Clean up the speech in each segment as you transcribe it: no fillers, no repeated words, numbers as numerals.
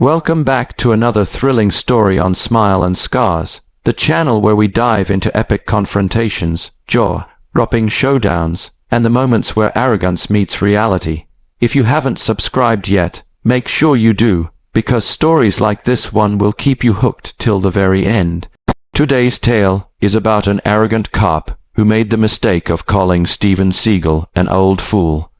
Welcome back to another thrilling story on Smile and Scars, the channel where we dive into epic confrontations, jaw-dropping showdowns, and the moments where arrogance meets reality. If you haven't subscribed yet, make sure you do, because stories like this one will keep you hooked till the very end. Today's tale is about an arrogant cop who made the mistake of calling Steven Seagal an old fool.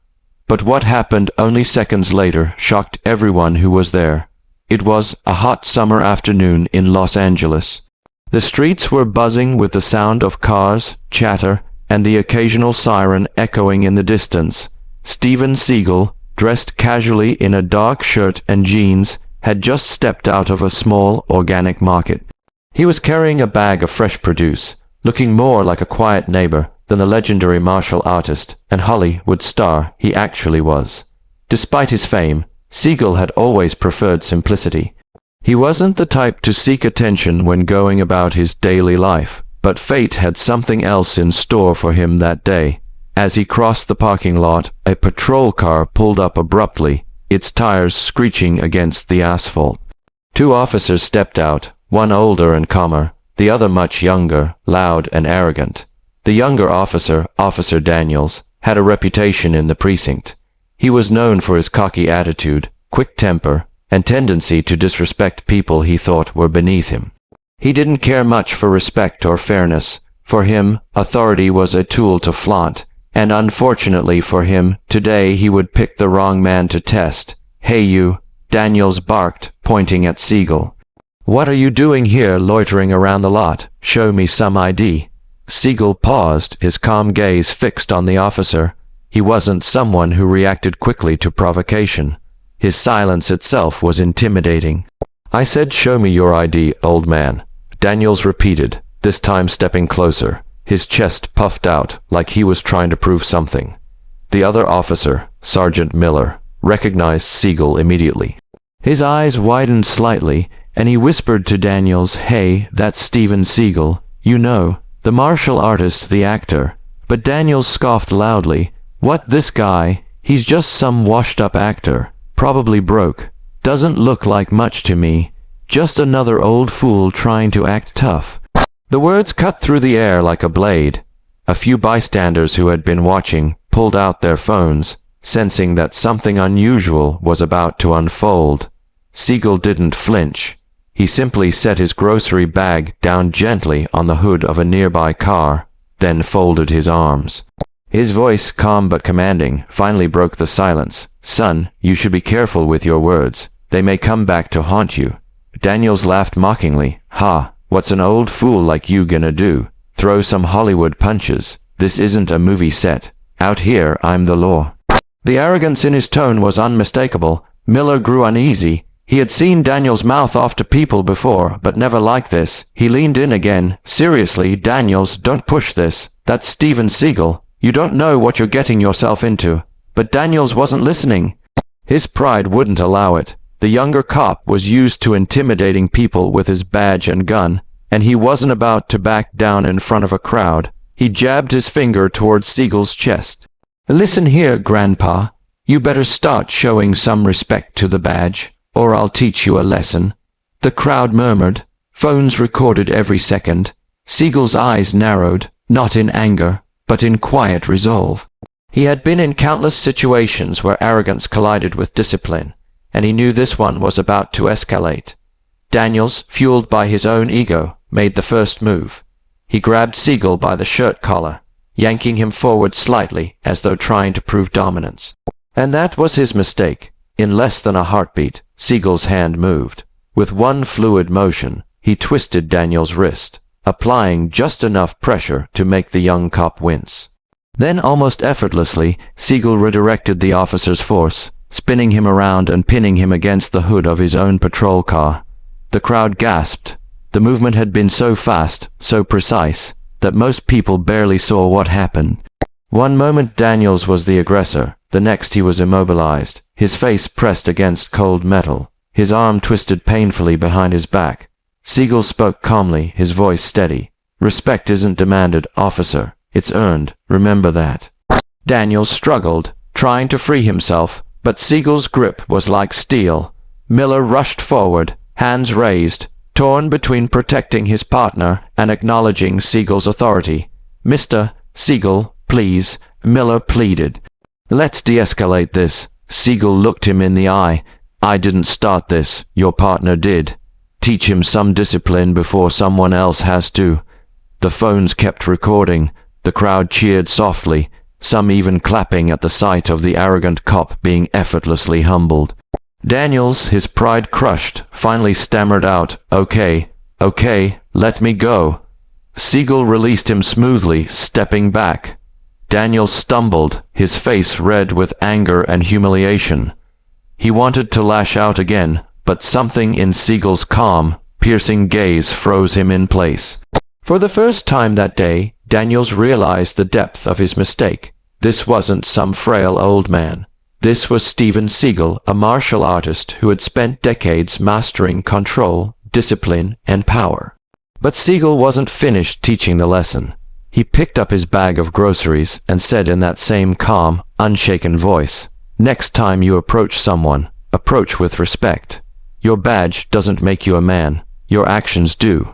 But what happened only seconds later shocked everyone who was there. It was a hot summer afternoon in Los Angeles. The streets were buzzing with the sound of cars, chatter, and the occasional siren echoing in the distance. Steven Seagal, dressed casually in a dark shirt and jeans, had just stepped out of a small organic market. He was carrying a bag of fresh produce, looking more like a quiet neighbor than the legendary martial artist and Hollywood star he actually was. Despite his fame, Seagal had always preferred simplicity. He wasn't the type to seek attention when going about his daily life, but fate had something else in store for him that day. As he crossed the parking lot, a patrol car pulled up abruptly, its tires screeching against the asphalt. Two officers stepped out, one older and calmer, the other much younger, loud and arrogant. The younger officer, Officer Daniels, had a reputation in the precinct. He was known for his cocky attitude, quick temper, and tendency to disrespect people he thought were beneath him. He didn't care much for respect or fairness. For him, authority was a tool to flaunt, and unfortunately for him, today he would pick the wrong man to test. "Hey you," Daniels barked, pointing at Seagal. "What are you doing here loitering around the lot? Show me some ID." Seagal paused, his calm gaze fixed on the officer. He wasn't someone who reacted quickly to provocation. His silence itself was intimidating. "I said show me your ID, old man," Daniels repeated, this time stepping closer, his chest puffed out like he was trying to prove something. The other officer, Sergeant Miller, recognized Seagal immediately. His eyes widened slightly, and he whispered to Daniels, "Hey, that's Steven Seagal, you know, the martial artist, the actor." But Daniels scoffed loudly. "What, this guy? He's just some washed-up actor. Probably broke. Doesn't look like much to me. Just another old fool trying to act tough." The words cut through the air like a blade. A few bystanders who had been watching pulled out their phones, sensing that something unusual was about to unfold. Seagal didn't flinch. He simply set his grocery bag down gently on the hood of a nearby car, then folded his arms. His voice, calm but commanding, finally broke the silence. "Son, you should be careful with your words. They may come back to haunt you." Daniels laughed mockingly. "Ha, what's an old fool like you gonna do? Throw some Hollywood punches? This isn't a movie set. Out here, I'm the law." The arrogance in his tone was unmistakable. Miller grew uneasy. He had seen Daniels mouth off to people before, but never like this. He leaned in again. "Seriously, Daniels, don't push this. That's Steven Seagal. You don't know what you're getting yourself into." But Daniels wasn't listening. His pride wouldn't allow it. The younger cop was used to intimidating people with his badge and gun, and he wasn't about to back down in front of a crowd. He jabbed his finger towards Seagal's chest. "Listen here, Grandpa. You better start showing some respect to the badge, or I'll teach you a lesson." The crowd murmured. Phones recorded every second. Seagal's eyes narrowed, not in anger, but in quiet resolve. He had been in countless situations where arrogance collided with discipline, and he knew this one was about to escalate. Daniels, fueled by his own ego, made the first move. He grabbed Seagal by the shirt collar, yanking him forward slightly as though trying to prove dominance. And that was his mistake. In less than a heartbeat, Seagal's hand moved. With one fluid motion, he twisted Daniels' wrist, applying just enough pressure to make the young cop wince. Then, almost effortlessly, Seagal redirected the officer's force, spinning him around and pinning him against the hood of his own patrol car. The crowd gasped. The movement had been so fast, so precise, that most people barely saw what happened. One moment Daniels was the aggressor, the next he was immobilized, his face pressed against cold metal, his arm twisted painfully behind his back. Seagal spoke calmly, his voice steady. "Respect isn't demanded, officer. It's earned. Remember that." Daniels struggled, trying to free himself, but Seagal's grip was like steel. Miller rushed forward, hands raised, torn between protecting his partner and acknowledging Seagal's authority. "Mr. Seagal, please," Miller pleaded. "Let's de-escalate this." Seagal looked him in the eye. "I didn't start this, your partner did. Teach him some discipline before someone else has to." The phones kept recording. The crowd cheered softly, some even clapping at the sight of the arrogant cop being effortlessly humbled. Daniels, his pride crushed, finally stammered out, okay, let me go." Seagal released him smoothly, stepping back. Daniels stumbled, his face red with anger and humiliation. He wanted to lash out again, but something in Seagal's calm, piercing gaze froze him in place. For the first time that day, Daniels realized the depth of his mistake. This wasn't some frail old man. This was Steven Seagal, a martial artist who had spent decades mastering control, discipline, and power. But Seagal wasn't finished teaching the lesson. He picked up his bag of groceries and said in that same calm, unshaken voice, "Next time you approach someone, approach with respect. Your badge doesn't make you a man. Your actions do."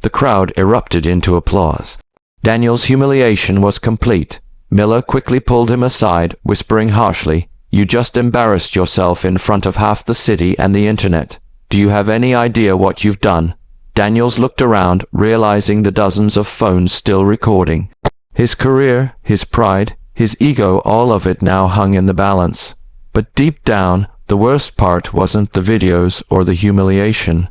The crowd erupted into applause. Daniel's humiliation was complete. Miller quickly pulled him aside, whispering harshly, "You just embarrassed yourself in front of half the city and the internet. Do you have any idea what you've done?" Daniels looked around, realizing the dozens of phones still recording. His career, his pride, his ego, all of it now hung in the balance. But deep down, the worst part wasn't the videos or the humiliation.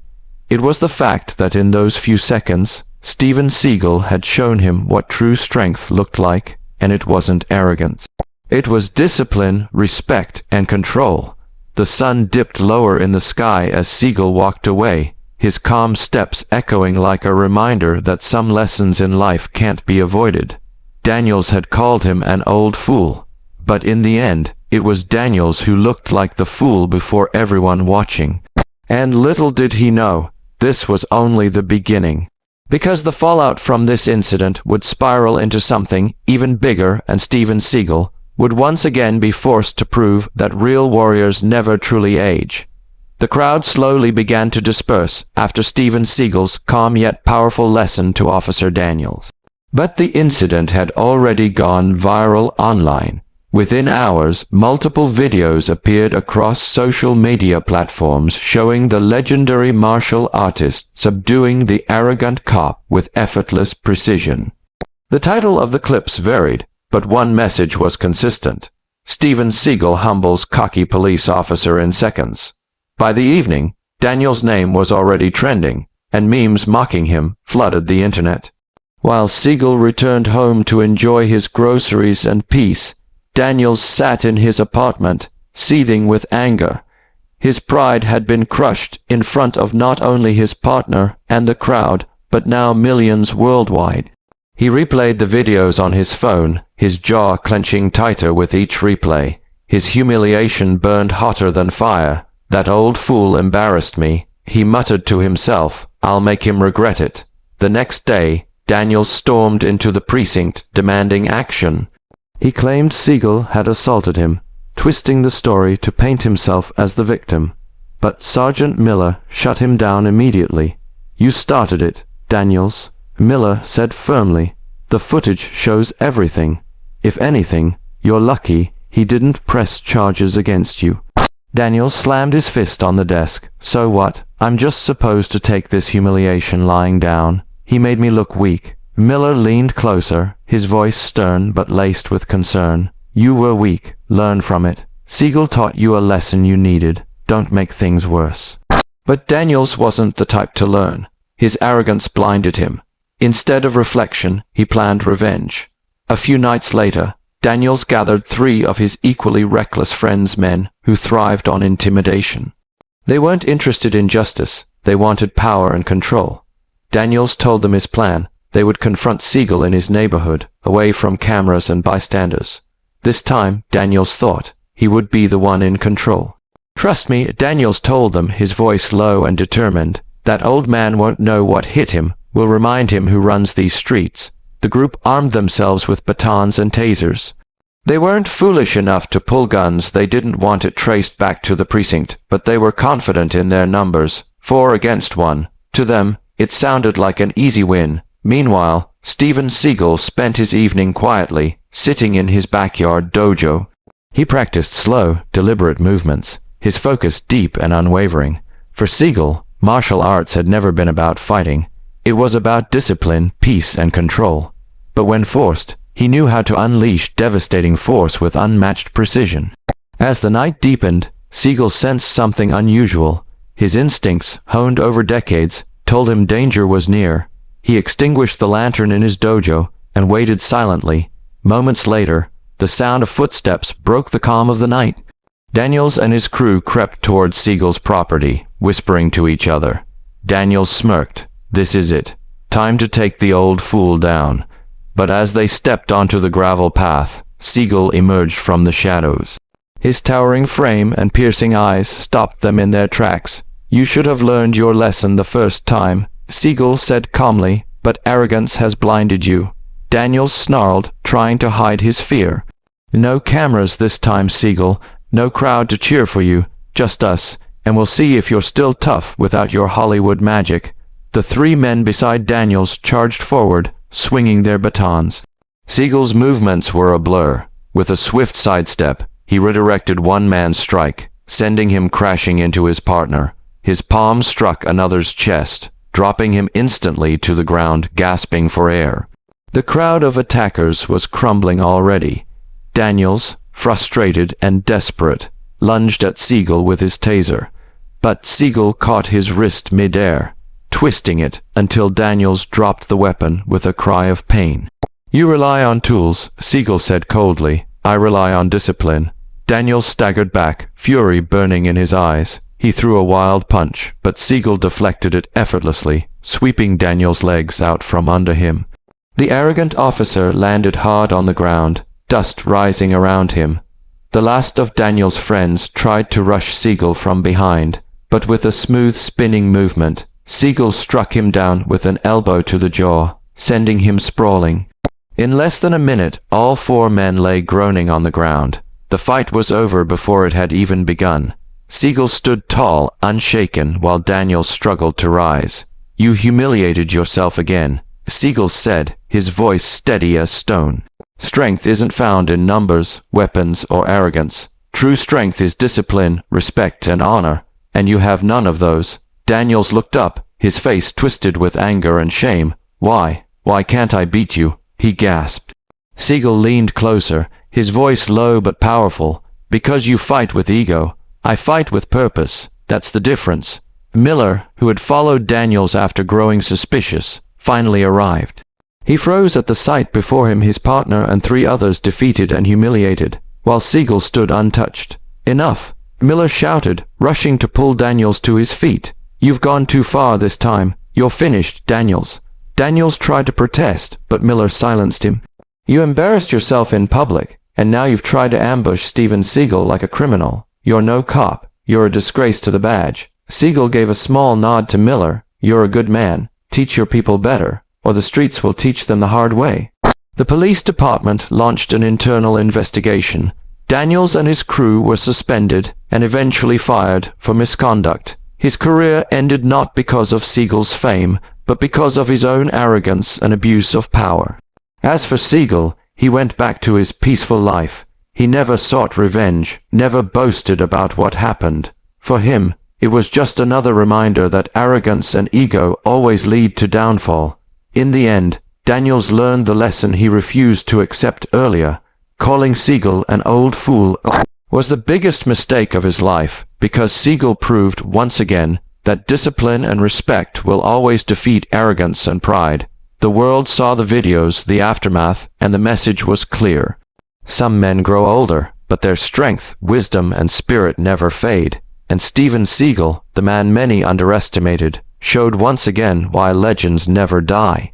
It was the fact that in those few seconds, Steven Seagal had shown him what true strength looked like, and it wasn't arrogance. It was discipline, respect, and control. The sun dipped lower in the sky as Seagal walked away, his calm steps echoing like a reminder that some lessons in life can't be avoided. Daniels had called him an old fool, but in the end, it was Daniels who looked like the fool before everyone watching. And little did he know, this was only the beginning. Because the fallout from this incident would spiral into something even bigger, and Steven Seagal would once again be forced to prove that real warriors never truly age. The crowd slowly began to disperse after Steven Seagal's calm yet powerful lesson to Officer Daniels. But the incident had already gone viral online. Within hours, multiple videos appeared across social media platforms showing the legendary martial artist subduing the arrogant cop with effortless precision. The title of the clips varied, but one message was consistent. Steven Seagal humbles cocky police officer in seconds. By the evening, Daniel's name was already trending, and memes mocking him flooded the internet. While Seagal returned home to enjoy his groceries and peace, Daniels sat in his apartment, seething with anger. His pride had been crushed in front of not only his partner and the crowd, but now millions worldwide. He replayed the videos on his phone, his jaw clenching tighter with each replay. His humiliation burned hotter than fire. "That old fool embarrassed me," he muttered to himself. "I'll make him regret it." The next day, Daniels stormed into the precinct, demanding action. He claimed Seagal had assaulted him, twisting the story to paint himself as the victim. But Sergeant Miller shut him down immediately. "You started it, Daniels," Miller said firmly. "The footage shows everything. If anything, you're lucky he didn't press charges against you." Daniels slammed his fist on the desk. "So what? I'm just supposed to take this humiliation lying down. He made me look weak." Miller leaned closer, his voice stern but laced with concern. "You were weak. Learn from it. Seagal taught you a lesson you needed. Don't make things worse." But Daniels wasn't the type to learn. His arrogance blinded him. Instead of reflection, he planned revenge. A few nights later, Daniels gathered 3 of his equally reckless friends' men who thrived on intimidation. They weren't interested in justice. They wanted power and control. Daniels told them his plan. They would confront Seagal in his neighborhood, away from cameras and bystanders. This time, Daniels thought, he would be the one in control. "Trust me," Daniels told them, his voice low and determined. "That old man won't know what hit him. We'll remind him who runs these streets." The group armed themselves with batons and tasers. They weren't foolish enough to pull guns. They didn't want it traced back to the precinct, but they were confident in their numbers, 4 against 1. To them, it sounded like an easy win. Meanwhile, Steven Seagal spent his evening quietly, sitting in his backyard dojo. He practiced slow, deliberate movements, his focus deep and unwavering. For Seagal, martial arts had never been about fighting. It was about discipline, peace, and control. But when forced, he knew how to unleash devastating force with unmatched precision. As the night deepened, Seagal sensed something unusual. His instincts, honed over decades, told him danger was near. He extinguished the lantern in his dojo and waited silently. Moments later, the sound of footsteps broke the calm of the night. Daniels and his crew crept towards Seagal's property, whispering to each other. Daniels smirked. This is it. Time to take the old fool down. But as they stepped onto the gravel path, Seagal emerged from the shadows. His towering frame and piercing eyes stopped them in their tracks. You should have learned your lesson the first time, Seagal said calmly, but arrogance has blinded you. Daniels snarled, trying to hide his fear. No cameras this time, Seagal. No crowd to cheer for you. Just us, and we'll see if you're still tough without your Hollywood magic. The 3 men beside Daniels charged forward, swinging their batons. Seagal's movements were a blur. With a swift sidestep, he redirected one man's strike, sending him crashing into his partner. His palm struck another's chest, dropping him instantly to the ground, gasping for air. The crowd of attackers was crumbling already. Daniels, frustrated and desperate, lunged at Seagal with his taser. But Seagal caught his wrist mid-air, twisting it until Daniels dropped the weapon with a cry of pain. You rely on tools, Seagal said coldly. I rely on discipline. Daniels staggered back, fury burning in his eyes. He threw a wild punch, but Seagal deflected it effortlessly, sweeping Daniels' legs out from under him. The arrogant officer landed hard on the ground, dust rising around him. The last of Daniels' friends tried to rush Seagal from behind, but with a smooth spinning movement, Seagal struck him down with an elbow to the jaw, sending him sprawling. In less than a minute, all 4 men lay groaning on the ground. The fight was over before it had even begun. Seagal stood tall, unshaken, while Daniels struggled to rise. You humiliated yourself again, Seagal said, his voice steady as stone. Strength isn't found in numbers, weapons, or arrogance. True strength is discipline, respect, and honor, and you have none of those. Daniels looked up, his face twisted with anger and shame. Why can't I beat you? He gasped. Seagal leaned closer, his voice low but powerful. Because you fight with ego. I fight with purpose. That's the difference. Miller, who had followed Daniels after growing suspicious, finally arrived. He froze at the sight before him, his partner and 3 others defeated and humiliated, while Seagal stood untouched. Enough, Miller shouted, rushing to pull Daniels to his feet. You've gone too far this time. You're finished, Daniels. Daniels tried to protest, but Miller silenced him. You embarrassed yourself in public, and now you've tried to ambush Steven Seagal like a criminal. You're no cop. You're a disgrace to the badge. Seagal gave a small nod to Miller. You're a good man. Teach your people better, or the streets will teach them the hard way. The police department launched an internal investigation. Daniels and his crew were suspended and eventually fired for misconduct. His career ended not because of Seagal's fame, but because of his own arrogance and abuse of power. As for Seagal, he went back to his peaceful life. He never sought revenge, never boasted about what happened. For him, it was just another reminder that arrogance and ego always lead to downfall. In the end, Daniels learned the lesson he refused to accept earlier. Calling Seagal an old fool was the biggest mistake of his life, because Seagal proved once again that discipline and respect will always defeat arrogance and pride. The world saw the videos, the aftermath, and the message was clear. Some men grow older, but their strength, wisdom, and spirit never fade. And Steven Seagal, the man many underestimated, showed once again why legends never die.